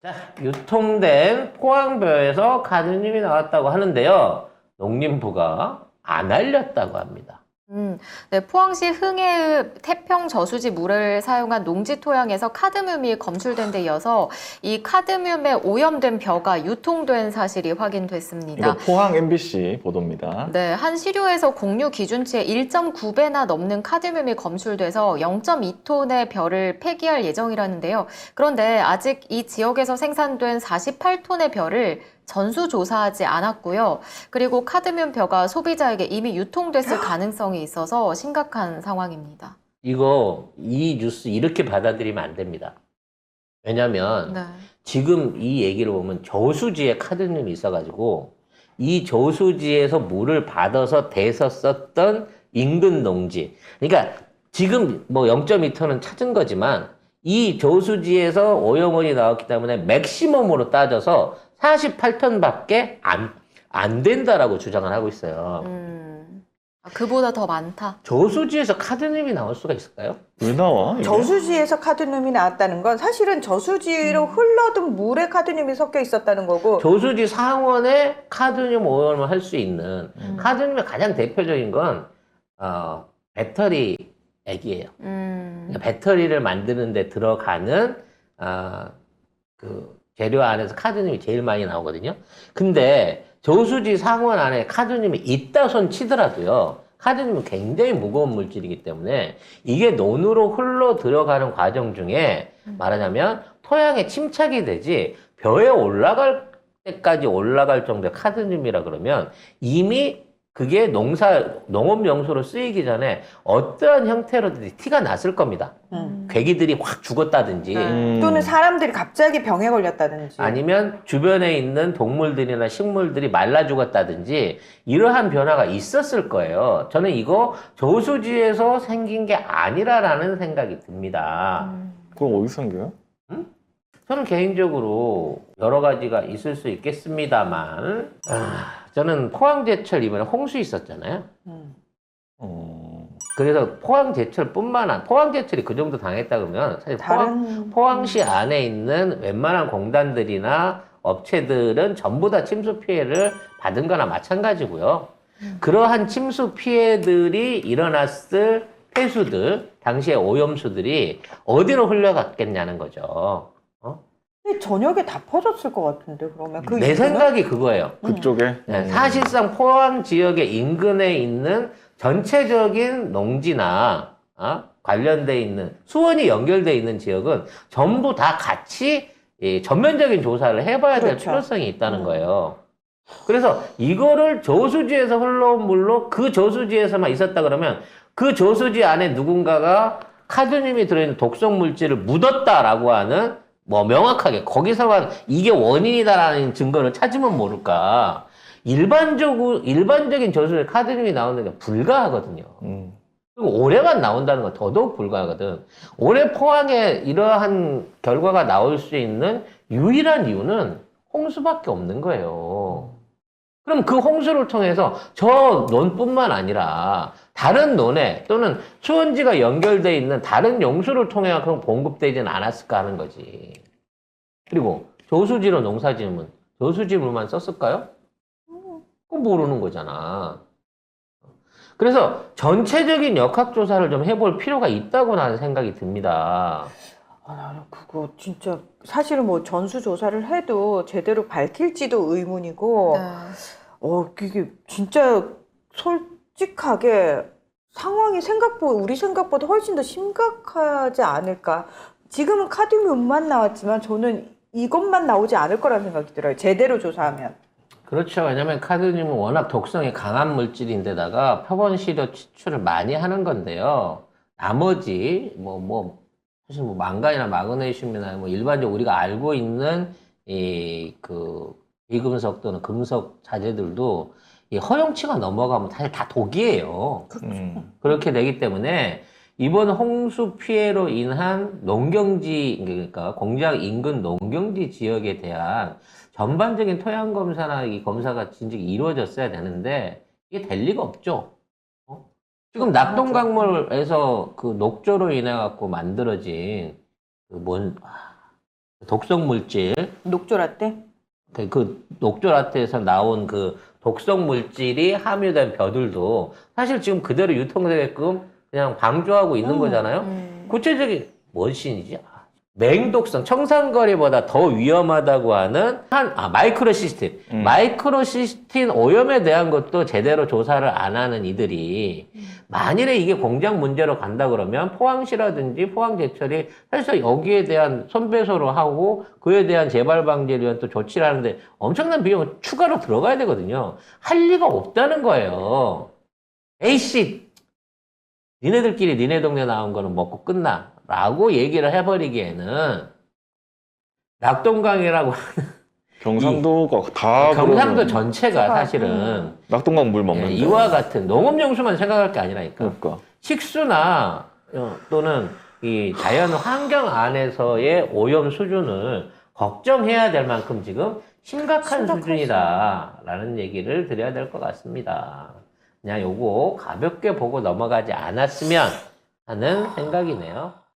자, 유통된 포항벼에서 카드뮴이 나왔다고 하는데요. 농림부가 안 알렸다고 합니다. 네, 포항시 흥해읍 태평 저수지 물을 사용한 농지 토양에서 카드뮴이 검출된 데 이어서 이 카드뮴에 오염된 벼가 유통된 사실이 확인됐습니다. 이거 포항 MBC 보도입니다. 네, 한 시료에서 공유 기준치의 1.9배나 넘는 카드뮴이 검출돼서 0.2톤의 벼를 폐기할 예정이라는데요. 그런데 아직 이 지역에서 생산된 48톤의 벼를 전수조사하지 않았고요. 그리고 카드뮴 벼가 소비자에게 이미 유통됐을 가능성이 있어서 심각한 상황입니다. 이 뉴스 이렇게 받아들이면 안 됩니다. 왜냐면 네. 지금 이 얘기를 보면 저수지에 카드뮴이 있어가지고 이 저수지에서 물을 받아서 대서 썼던 인근 농지. 그러니까 지금 뭐 0.2톤은 찾은 거지만 이 저수지에서 오염원이 나왔기 때문에 맥시멈으로 따져서 48톤밖에 안 된다라고 주장을 하고 있어요. 그보다 더 많다. 저수지에서 카드뮴이 나올 수가 있을까요? 왜 나와? 이게? 저수지에서 카드뮴이 나왔다는 건 사실은 저수지로 흘러든 물에 카드뮴이 섞여 있었다는 거고. 저수지 상원에 카드뮴 오염을 할 수 있는 카드뮴의 가장 대표적인 건 배터리 액이에요. 그러니까 배터리를 만드는 데 들어가는 그 재료 안에서 카드뮴이 제일 많이 나오거든요. 근데 저수지 상원 안에 카드뮴이 있다 손 치더라도요. 카드뮴은 굉장히 무거운 물질이기 때문에 이게 논으로 흘러 들어가는 과정 중에 말하자면 토양에 침착이 되지 벼에 올라갈 때까지 올라갈 정도의 카드뮴이라 그러면 이미 그게 농업용수로 쓰이기 전에 어떠한 형태로든지 티가 났을 겁니다. 괴기들이 확 죽었다든지 또는 사람들이 갑자기 병에 걸렸다든지. 아니면 주변에 있는 동물들이나 식물들이 말라 죽었다든지 이러한 변화가 있었을 거예요. 저는 이거 저수지에서 생긴 게 아니라라는 생각이 듭니다. 그럼 어디서 생겨요? 저는 개인적으로 여러 가지가 있을 수 있겠습니다만 저는 포항제철 이번에 홍수 있었잖아요. 그래서 포항제철이 그 정도 당했다 그러면 사실 포항시 안에 있는 웬만한 공단들이나 업체들은 전부 다 침수 피해를 받은 거나 마찬가지고요. 그러한 침수 피해들이 일어났을 폐수들, 당시의 오염수들이 어디로 흘러갔겠냐는 거죠. 근데 저녁에 다 퍼졌을 것 같은데 그러면 그 내 이유는? 생각이 그거예요. 그쪽에? 네, 사실상 포항 지역의 인근에 있는 전체적인 농지나 관련돼 있는 수원이 연결돼 있는 지역은 전부 다 같이 전면적인 조사를 해봐야 될 그렇죠. 필요성이 있다는 거예요. 그래서 이거를 저수지에서 흘러온 물로 그 저수지에서만 있었다 그러면 그 저수지 안에 누군가가 카드뮴이 들어있는 독성 물질을 묻었다라고 하는 뭐 명확하게 거기서만 이게 원인이다라는 증거를 찾으면 모를까. 일반적인 저수지에 카드뮴이 나오는 게 불가하거든요. 그리고 올해만 나온다는 건 더더욱 불가하거든. 올해 포항에 이러한 결과가 나올 수 있는 유일한 이유는 홍수밖에 없는 거예요. 그럼 그 홍수를 통해서 저 논뿐만 아니라 다른 논에 또는 수원지가 연결되어 있는 다른 용수를 통해 공급되지는 않았을까 하는 거지. 그리고 저수지로 농사 지으면 저수지 물만 썼을까요? 그거 모르는 거잖아. 그래서 전체적인 역학조사를 좀 해볼 필요가 있다고 나는 생각이 듭니다. 나는 그거 진짜 사실은 뭐 전수조사를 해도 제대로 밝힐지도 의문이고 이게 진짜 솔직하게 상황이 우리 생각보다 훨씬 더 심각하지 않을까. 지금은 카드뮴만 나왔지만 저는 이것만 나오지 않을 거라는 생각이 들어요. 제대로 조사하면. 그렇죠. 왜냐면 카드뮴은 워낙 독성이 강한 물질인데다가 표본시료 추출을 많이 하는 건데요. 나머지 사실 망간이나 마그네슘이나 일반적으로 우리가 알고 있는 비금속 또는 금속 자재들도 이 허용치가 넘어가면 사실 다 독이에요. 그렇게 되기 때문에 이번 홍수 피해로 인한 농경지, 그러니까 공장 인근 농경지 지역에 대한 전반적인 토양 검사나 이 검사가 진즉 이루어졌어야 되는데 이게 될 리가 없죠. 지금 낙동강물에서 그 녹조로 인해 갖고 만들어진 독성 물질, 녹조라떼? 그 녹조라떼에서 나온 그 독성 물질이 함유된 벼들도 사실 지금 그대로 유통되게끔 그냥 방조하고 있는 거잖아요. 구체적인 뭔 신이지? 맹독성, 청산거리보다 더 위험하다고 하는 마이크로시스틴. 마이크로시스틴 오염에 대한 것도 제대로 조사를 안 하는 이들이 만일에 이게 공장 문제로 간다 그러면 포항시라든지 포항제철이 사실 여기에 대한 손배소를 하고 그에 대한 재발 방지를 위한 또 조치를 하는데 엄청난 비용을 추가로 들어가야 되거든요. 할 리가 없다는 거예요. A씨, 니네들끼리 니네 동네 나온 거는 먹고 끝나. 라고 얘기를 해버리기에는 낙동강이라고 경상도가 다 경상도 그러면 전체가 사실은 낙동강 물 먹는데. 이와 같은 농업용수만 생각할 게 아니라니까. 그러니까. 식수나 또는 이 자연 환경 안에서의 오염 수준을 걱정해야 될 만큼 지금 심각한 수준이다라는 얘기를 드려야 될 것 같습니다. 그냥 요거 가볍게 보고 넘어가지 않았으면 하는 생각이네요.